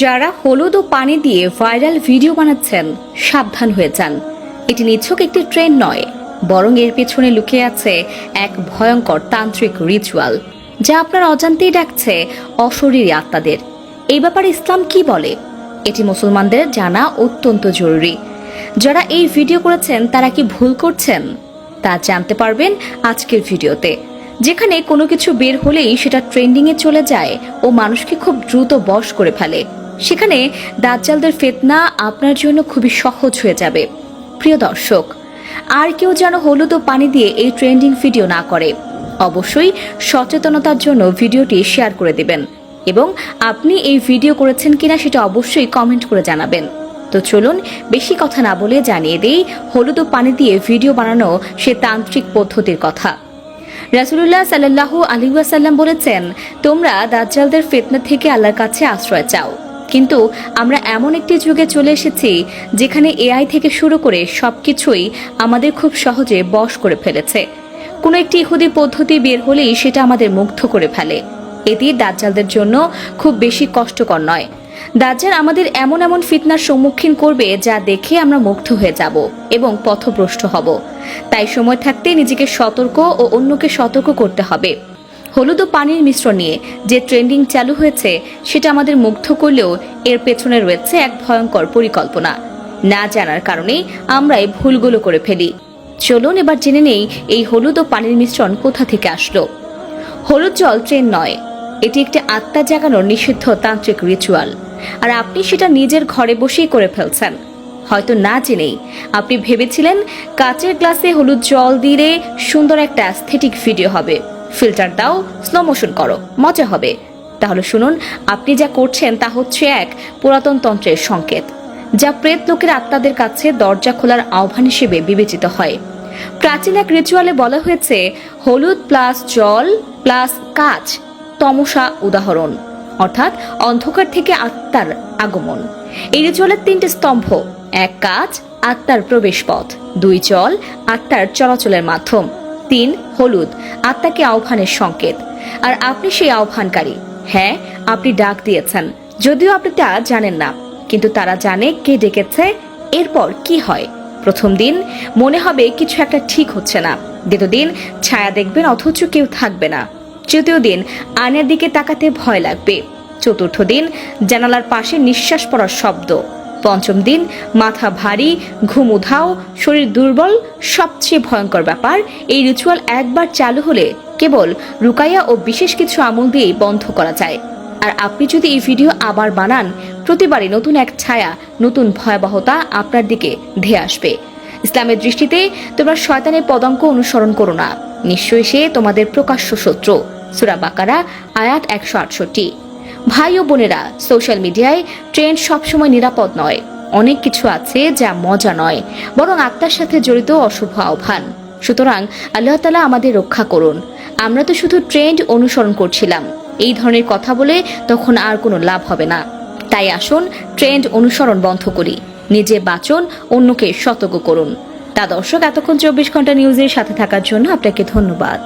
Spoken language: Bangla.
যারা হলুদ ও পানি দিয়ে ভাইরাল ভিডিও বানাচ্ছেন সাবধান হয়ে যান। এটি নিছক একটি ট্রেন্ড নয়, বরং এর পেছনে লুকিয়ে আছে এক ভয়ঙ্কর তান্ত্রিক রিচুয়াল, যা আপনার অজান্তেই ডাকছে অশরীরী আত্মাদের। এই ব্যাপারে ইসলাম কি বলে, এটি মুসলমানদের জানা অত্যন্ত জরুরি। যারা এই ভিডিও করেছেন তারা কি ভুল করছেন তা জানতে পারবেন আজকের ভিডিওতে, যেখানে কোনো কিছু বের হলেই সেটা ট্রেন্ডিংয়ে চলে যায় ও মানুষকে খুব দ্রুত বশ করে ফেলে। সেখানে দাজ্জালদের ফিতনা আপনার জন্য খুবই সহজ হয়ে যাবে। প্রিয় দর্শক, আর কেউ যেন হলুদ ও পানি দিয়ে এই ট্রেন্ডিং ভিডিও না করে। অবশ্যই সচেতনতার জন্য ভিডিওটি শেয়ার করে দিবেন এবং আপনি এই ভিডিও করেছেন কিনা সেটা অবশ্যই কমেন্ট করে জানাবেন। তো চলুন বেশি কথা না বলে জানিয়ে দেই হলুদ ও পানি দিয়ে ভিডিও বানানো সে তান্ত্রিক পদ্ধতির কথা। রাসূলুল্লাহ সাল্লাল্লাহু আলাইহি ওয়াসাল্লাম বলেছেন, তোমরা দাজ্জালদের ফিতনা থেকে আল্লাহর কাছে আশ্রয় চাও। কিন্তু আমরা এমন একটি যুগে চলে এসেছি যেখানে এআই থেকে শুরু করে সবকিছুই আমাদের খুব সহজে বশ করে ফেলেছে। কোনো একটি ইহুদি পদ্ধতি বের হলেই সেটা আমাদের মুগ্ধ করে ফেলে। এটি দাজ্জালদের জন্য খুব বেশি কষ্টকর নয়। দাজ্জাল আমাদের এমন এমন ফিতনার সম্মুখীন করবে যা দেখে আমরা মুগ্ধ হয়ে যাব এবং পথভ্রষ্ট হব। তাই সময় থাকতে নিজেকে সতর্ক ও অন্যকে সতর্ক করতে হবে। হলুদ ও পানির মিশ্রণ নিয়ে যে ট্রেন্ডিং চালু হয়েছে সেটা আমাদের মুগ্ধ করলেও এর পেছনে রয়েছে এক ভয়ঙ্কর পরিকল্পনা। না জানার কারণেই আমরা এই ভুলগুলো করে ফেলি। চলুন এবার জেনে নেই এই হলুদ ও পানির মিশ্রণ কোথা থেকে আসলো। হলুদ জল ট্রেন্ড নয়, এটি একটি আত্মা জাগানোর নিষিদ্ধ তান্ত্রিক রিচুয়াল, আর আপনি সেটা নিজের ঘরে বসেই করে ফেলছেন। হয়তো না জেনেই আপনি ভেবেছিলেন কাচের গ্লাসে হলুদ জল দিলে সুন্দর একটা অ্যাস্থেটিক ভিডিও হবে, ফিল্টার দাও, স্লো মোশন করো, মজা হবে। তাহলে শুনুন, আপনি যা করছেন তা হচ্ছে এক পুরাতন তন্ত্রের সংকেত, যা প্রেত লোকের আত্মাদের কাছে দরজা খোলার আহ্বান হিসেবে বিবেচিত হয়। প্রাচীন এক রিচুয়ালে বলা হয়েছে, হলুদ প্লাস জল প্লাস কাচ তমসা উদাহরণ, অর্থাৎ অন্ধকার থেকে আত্মার আগমন। এই রিচুয়ালের তিনটি স্তম্ভ: এক কাচ, আত্মার প্রবেশ পথ; দুই জল, আত্মার চলাচলের মাধ্যম; তিন হলুদ, আত্মাকে আহ্বানের সংকেত। আর আপনি সেই আহ্বানকারী। হ্যাঁ, আপনি ডাক দিয়েছেন, যদিও আপনি তা জানেন না, কিন্তু তারা জানে কে ডেকেছে। এরপর কি হয়? প্রথম দিন মনে হবে কিছু একটা ঠিক হচ্ছে না। দ্বিতীয় দিন ছায়া দেখবেন অথচ কেউ থাকবে না। তৃতীয় দিন আয়নার দিকে তাকাতে ভয় লাগবে। চতুর্থ দিন জানালার পাশে নিঃশ্বাস পড়ার শব্দ। পঞ্চম দিন মাথা ভারী, ঘুম উধাও, শরীর দুর্বল। সবচেয়ে ভয়ঙ্কর ব্যাপার, এই রিচুয়াল একবার চালু হলে কেবল রুকাইয়া ও বিশেষ কিছু আমল দিয়েই বন্ধ করা যায়। আর আপনি যদি এই ভিডিও আবার বানান, প্রতিবারই নতুন এক ছায়া, নতুন ভয়াবহতা আপনার দিকে ধেয়ে আসবে। ইসলামের দৃষ্টিতে তোমরা শয়তানের পদাঙ্ক অনুসরণ করো না, নিশ্চয়ই সে তোমাদের প্রকাশ্য শত্রু। সূরা বাকারা আয়াত 168। ভাই ও বোনেরা, সোশ্যাল মিডিয়ায় ট্রেন্ড সবসময় নিরাপদ নয়। অনেক কিছু আছে যা মজা নয়, বরং আত্মার সাথে জড়িত অশুভ আহ্বান। সুতরাং আল্লাহ তাআলা আমাদের রক্ষা করুন। আমরা তো শুধু ট্রেন্ড অনুসরণ করছিলাম, এই ধরনের কথা বলে তখন আর কোনো লাভ হবে না। তাই আসুন ট্রেন্ড অনুসরণ বন্ধ করি, নিজে বাঁচুন, অন্যকে সতর্ক করুন। তা দর্শক, এতক্ষণ 24 ঘন্টা নিউজের সাথে থাকার জন্য আপনাকে ধন্যবাদ।